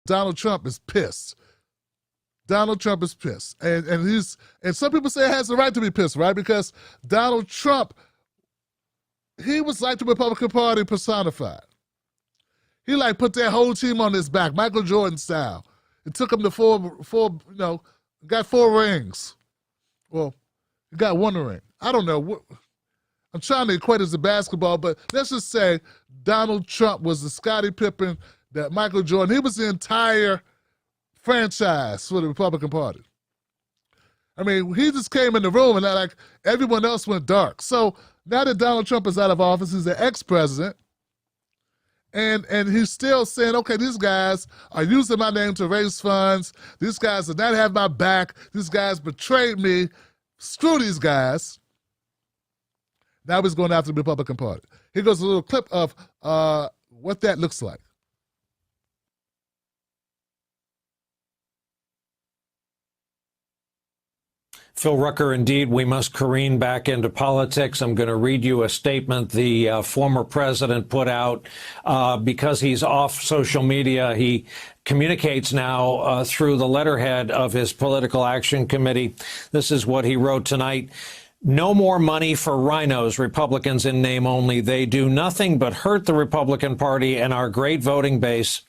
Donald Trump is pissed. Donald Trump is pissed. And some people say he has the right to be pissed, right? Because Donald Trump, he was like the Republican Party personified. He like put their whole team on his back, Michael Jordan style. It took him to got 4 rings. Well, he got 1 ring. I don't know. I'm trying to equate it to basketball, but let's just say Donald Trump was the Scottie Pippen, that Michael Jordan. He was the entire franchise for the Republican Party. I mean, he just came in the room and like everyone else went dark. So now that Donald Trump is out of office, he's the ex-president, and he's still saying, okay, these guys are using my name to raise funds. These guys did not have my back. These guys betrayed me. Screw these guys. Now he's going after the Republican Party. Here goes a little clip of what that looks like. Phil Rucker, indeed, we must careen back into politics. I'm going to read you a statement the former president put out because he's off social media. He communicates now through the letterhead of his political action committee. This is what he wrote tonight. No more money for rhinos, Republicans in name only. They do nothing but hurt the Republican Party and our great voting base.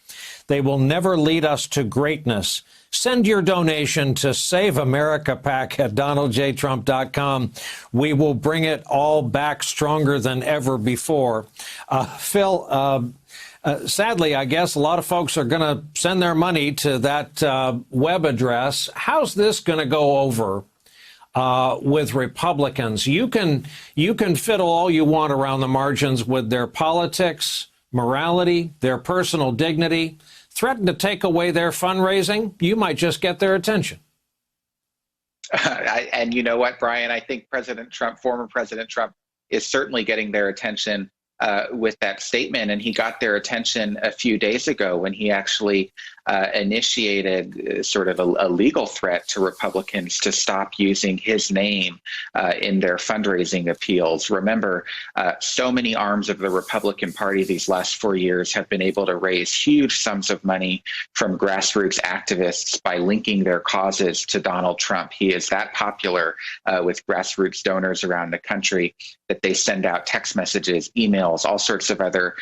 They will never lead us to greatness. Send your donation to Save America PAC at DonaldJTrump.com. We will bring it all back stronger than ever before. Phil, sadly, I guess a lot of folks are going to send their money to that web address. How's this going to go over with Republicans? You can fiddle all you want around the margins with their politics, morality, their personal dignity. Threaten to take away their fundraising, you might just get their attention. And you know what, Brian? I think President Trump, former President Trump, is certainly getting their attention with that statement. And he got their attention a few days ago when he actually initiated sort of a legal threat to Republicans to stop using his name in their fundraising appeals. Remember, so many arms of the Republican Party these last 4 years have been able to raise huge sums of money from grassroots activists by linking their causes to Donald Trump. He is that popular with grassroots donors around the country that they send out text messages, emails, all sorts of other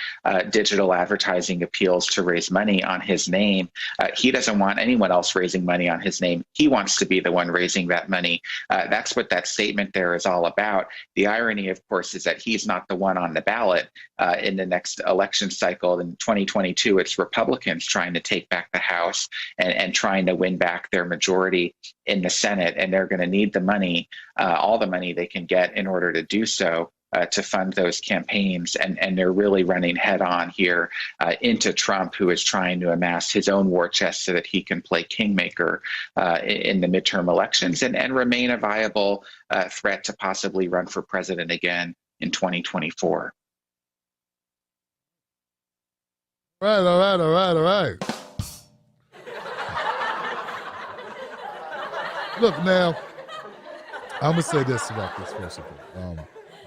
digital advertising appeals to raise money on his name. He doesn't want anyone else raising money on his name. He wants to be the one raising that money. That's what that statement there is all about. The irony, of course, is that he's not the one on the ballot in the next election cycle. In 2022, it's Republicans trying to take back the House and trying to win back their majority in the Senate. And they're going to need the money, all the money they can get in order to do so. To fund those campaigns, and they're really running head on here into Trump, who is trying to amass his own war chest so that he can play kingmaker in the midterm elections and remain a viable threat to possibly run for president again in 2024. All right. Look, now, I'm going to say this about this, first of all.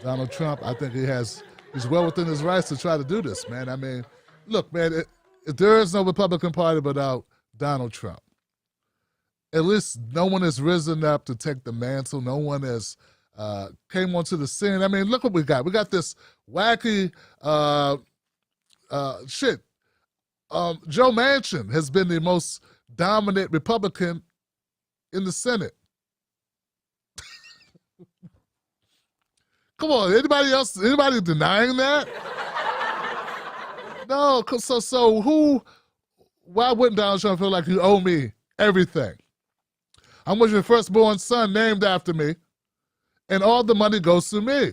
Donald Trump, I think he's well within his rights to try to do this, man. I mean, look, man, there is no Republican Party without Donald Trump. At least no one has risen up to take the mantle. No one has came onto the scene. I mean, look what we got. We got this wacky shit. Joe Manchin has been the most dominant Republican in the Senate. Come on, anybody denying that? No, so why wouldn't Donald Trump feel like you owe me everything? I was your firstborn son named after me, and all the money goes to me.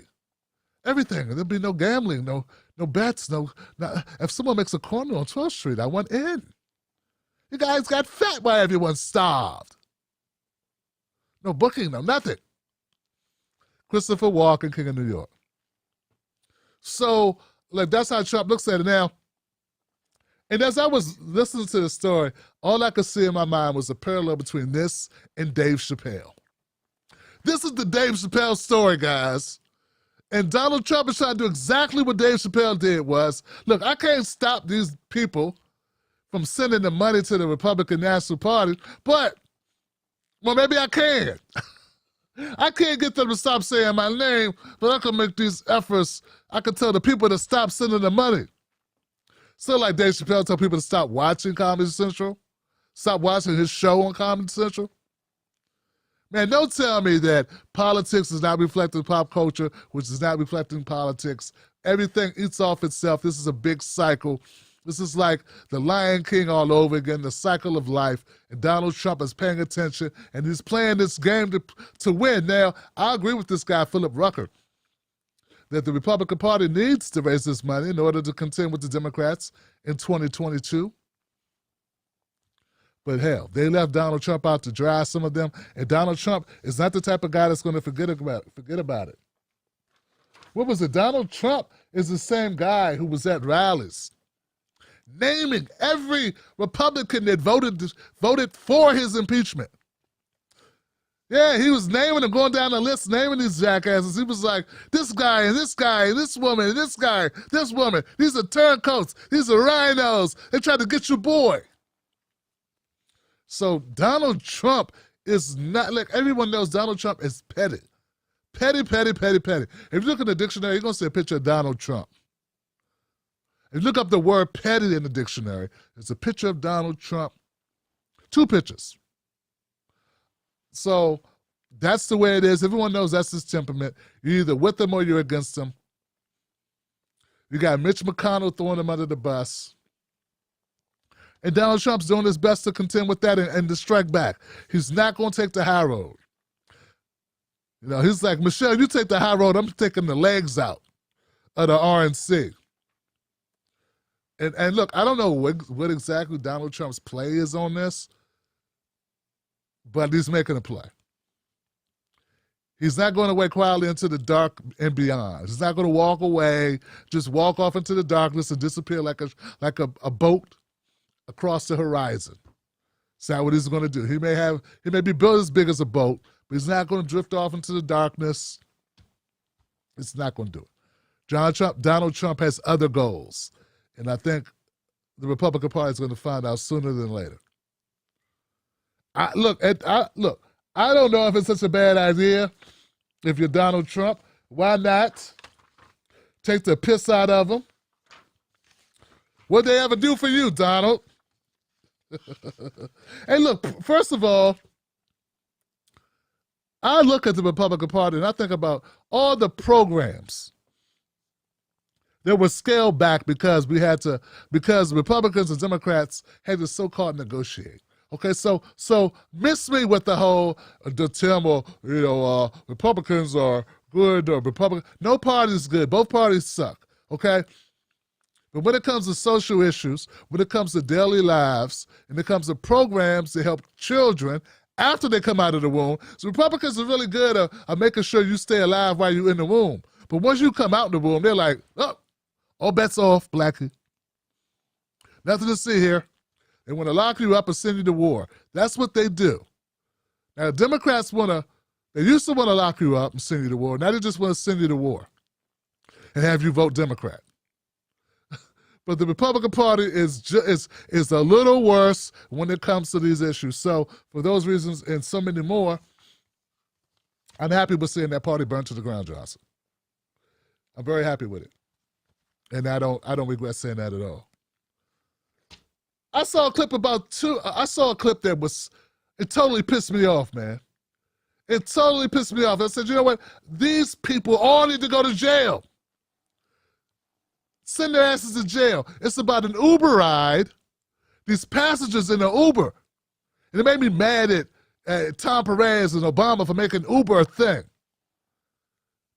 Everything. There'll be no gambling, no bets, no. If someone makes a corner on 12th Street, I want in. You guys got fat while everyone starved. No booking, no nothing. Christopher Walken, King of New York. So, like, that's how Trump looks at it now. And as I was listening to the story, all I could see in my mind was a parallel between this and Dave Chappelle. This is the Dave Chappelle story, guys. And Donald Trump is trying to do exactly what Dave Chappelle did was, look, I can't stop these people from sending the money to the Republican National Party, but, well, maybe I can. I can't get them to stop saying my name, but I can make these efforts. I can tell the people to stop sending the money. So like Dave Chappelle tell people to stop watching Comedy Central, stop watching his show on Comedy Central. Man, don't tell me that politics is not reflecting pop culture, which is not reflecting politics. Everything eats off itself. This is a big cycle. This is like the Lion King all over again, the cycle of life. And Donald Trump is paying attention, and he's playing this game to win. Now, I agree with this guy, Philip Rucker, that the Republican Party needs to raise this money in order to contend with the Democrats in 2022. But hell, they left Donald Trump out to dry, some of them, and Donald Trump is not the type of guy that's going to forget about it. What was it? Donald Trump is the same guy who was at rallies naming every Republican that voted for his impeachment. Yeah, he was naming them, going down the list, naming these jackasses. He was like, this guy and this guy and this woman and this guy, this woman. These are turncoats. These are rhinos. They tried to get your boy. So Donald Trump is not, like everyone knows Donald Trump is petty. Petty, petty, petty, petty. If you look in the dictionary, you're going to see a picture of Donald Trump. If you look up the word petty in the dictionary, it's a picture of Donald Trump. 2 pictures. So that's the way it is. Everyone knows that's his temperament. You're either with him or you're against him. You got Mitch McConnell throwing him under the bus. And Donald Trump's doing his best to contend with that and to strike back. He's not going to take the high road. You know, he's like, Michelle, you take the high road, I'm taking the legs out of the RNC. And look, I don't know what exactly Donald Trump's play is on this, but he's making a play. He's not going away quietly into the dark and beyond. He's not going to walk away, just walk off into the darkness and disappear like a boat across the horizon. That's not what he's going to do. He may be built as big as a boat, but he's not going to drift off into the darkness. It's not going to do it. Donald Trump has other goals, and I think the Republican Party is going to find out sooner than later. I don't know if it's such a bad idea. If you're Donald Trump, why not take the piss out of him? What'd they ever do for you, Donald? Hey, look, first of all, I look at the Republican Party and I think about all the programs that were scaled back because Republicans and Democrats had to so-called negotiate. Okay, so miss me with the whole Republicans are good or Republican. No party is good. Both parties suck. Okay. But when it comes to social issues, when it comes to daily lives, and it comes to programs to help children after they come out of the womb, so Republicans are really good at making sure you stay alive while you're in the womb. But once you come out in the womb, they're like, oh, all bets off, Blackie. Nothing to see here. They want to lock you up and send you to war. That's what they do. Now, Democrats they used to want to lock you up and send you to war. Now they just want to send you to war and have you vote Democrat. But the Republican Party is a little worse when it comes to these issues. So for those reasons and so many more, I'm happy with seeing that party burn to the ground, Johnson. I'm very happy with it. And I don't regret saying that at all. I saw a clip that it totally pissed me off, man. It totally pissed me off. I said, you know what? These people all need to go to jail. Send their asses to jail. It's about an Uber ride. These passengers in the Uber. And it made me mad at Tom Perez and Obama for making Uber a thing.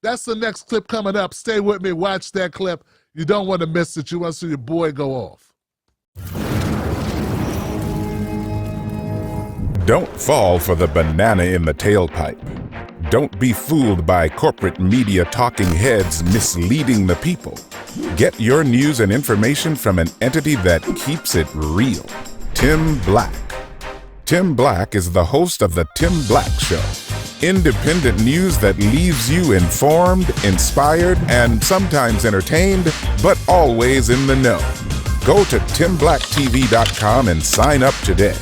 That's the next clip coming up. Stay with me. Watch that clip. You don't want to miss it. You want to see your boy go off. Don't fall for the banana in the tailpipe. Don't be fooled by corporate media talking heads misleading the people. Get your news and information from an entity that keeps it real. Tim Black. Tim Black is the host of The Tim Black Show. Independent news that leaves you informed, inspired, and sometimes entertained, but always in the know. Go to TimBlackTV.com and sign up today.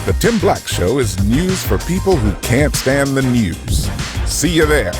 The Tim Black Show is news for people who can't stand the news. See you there.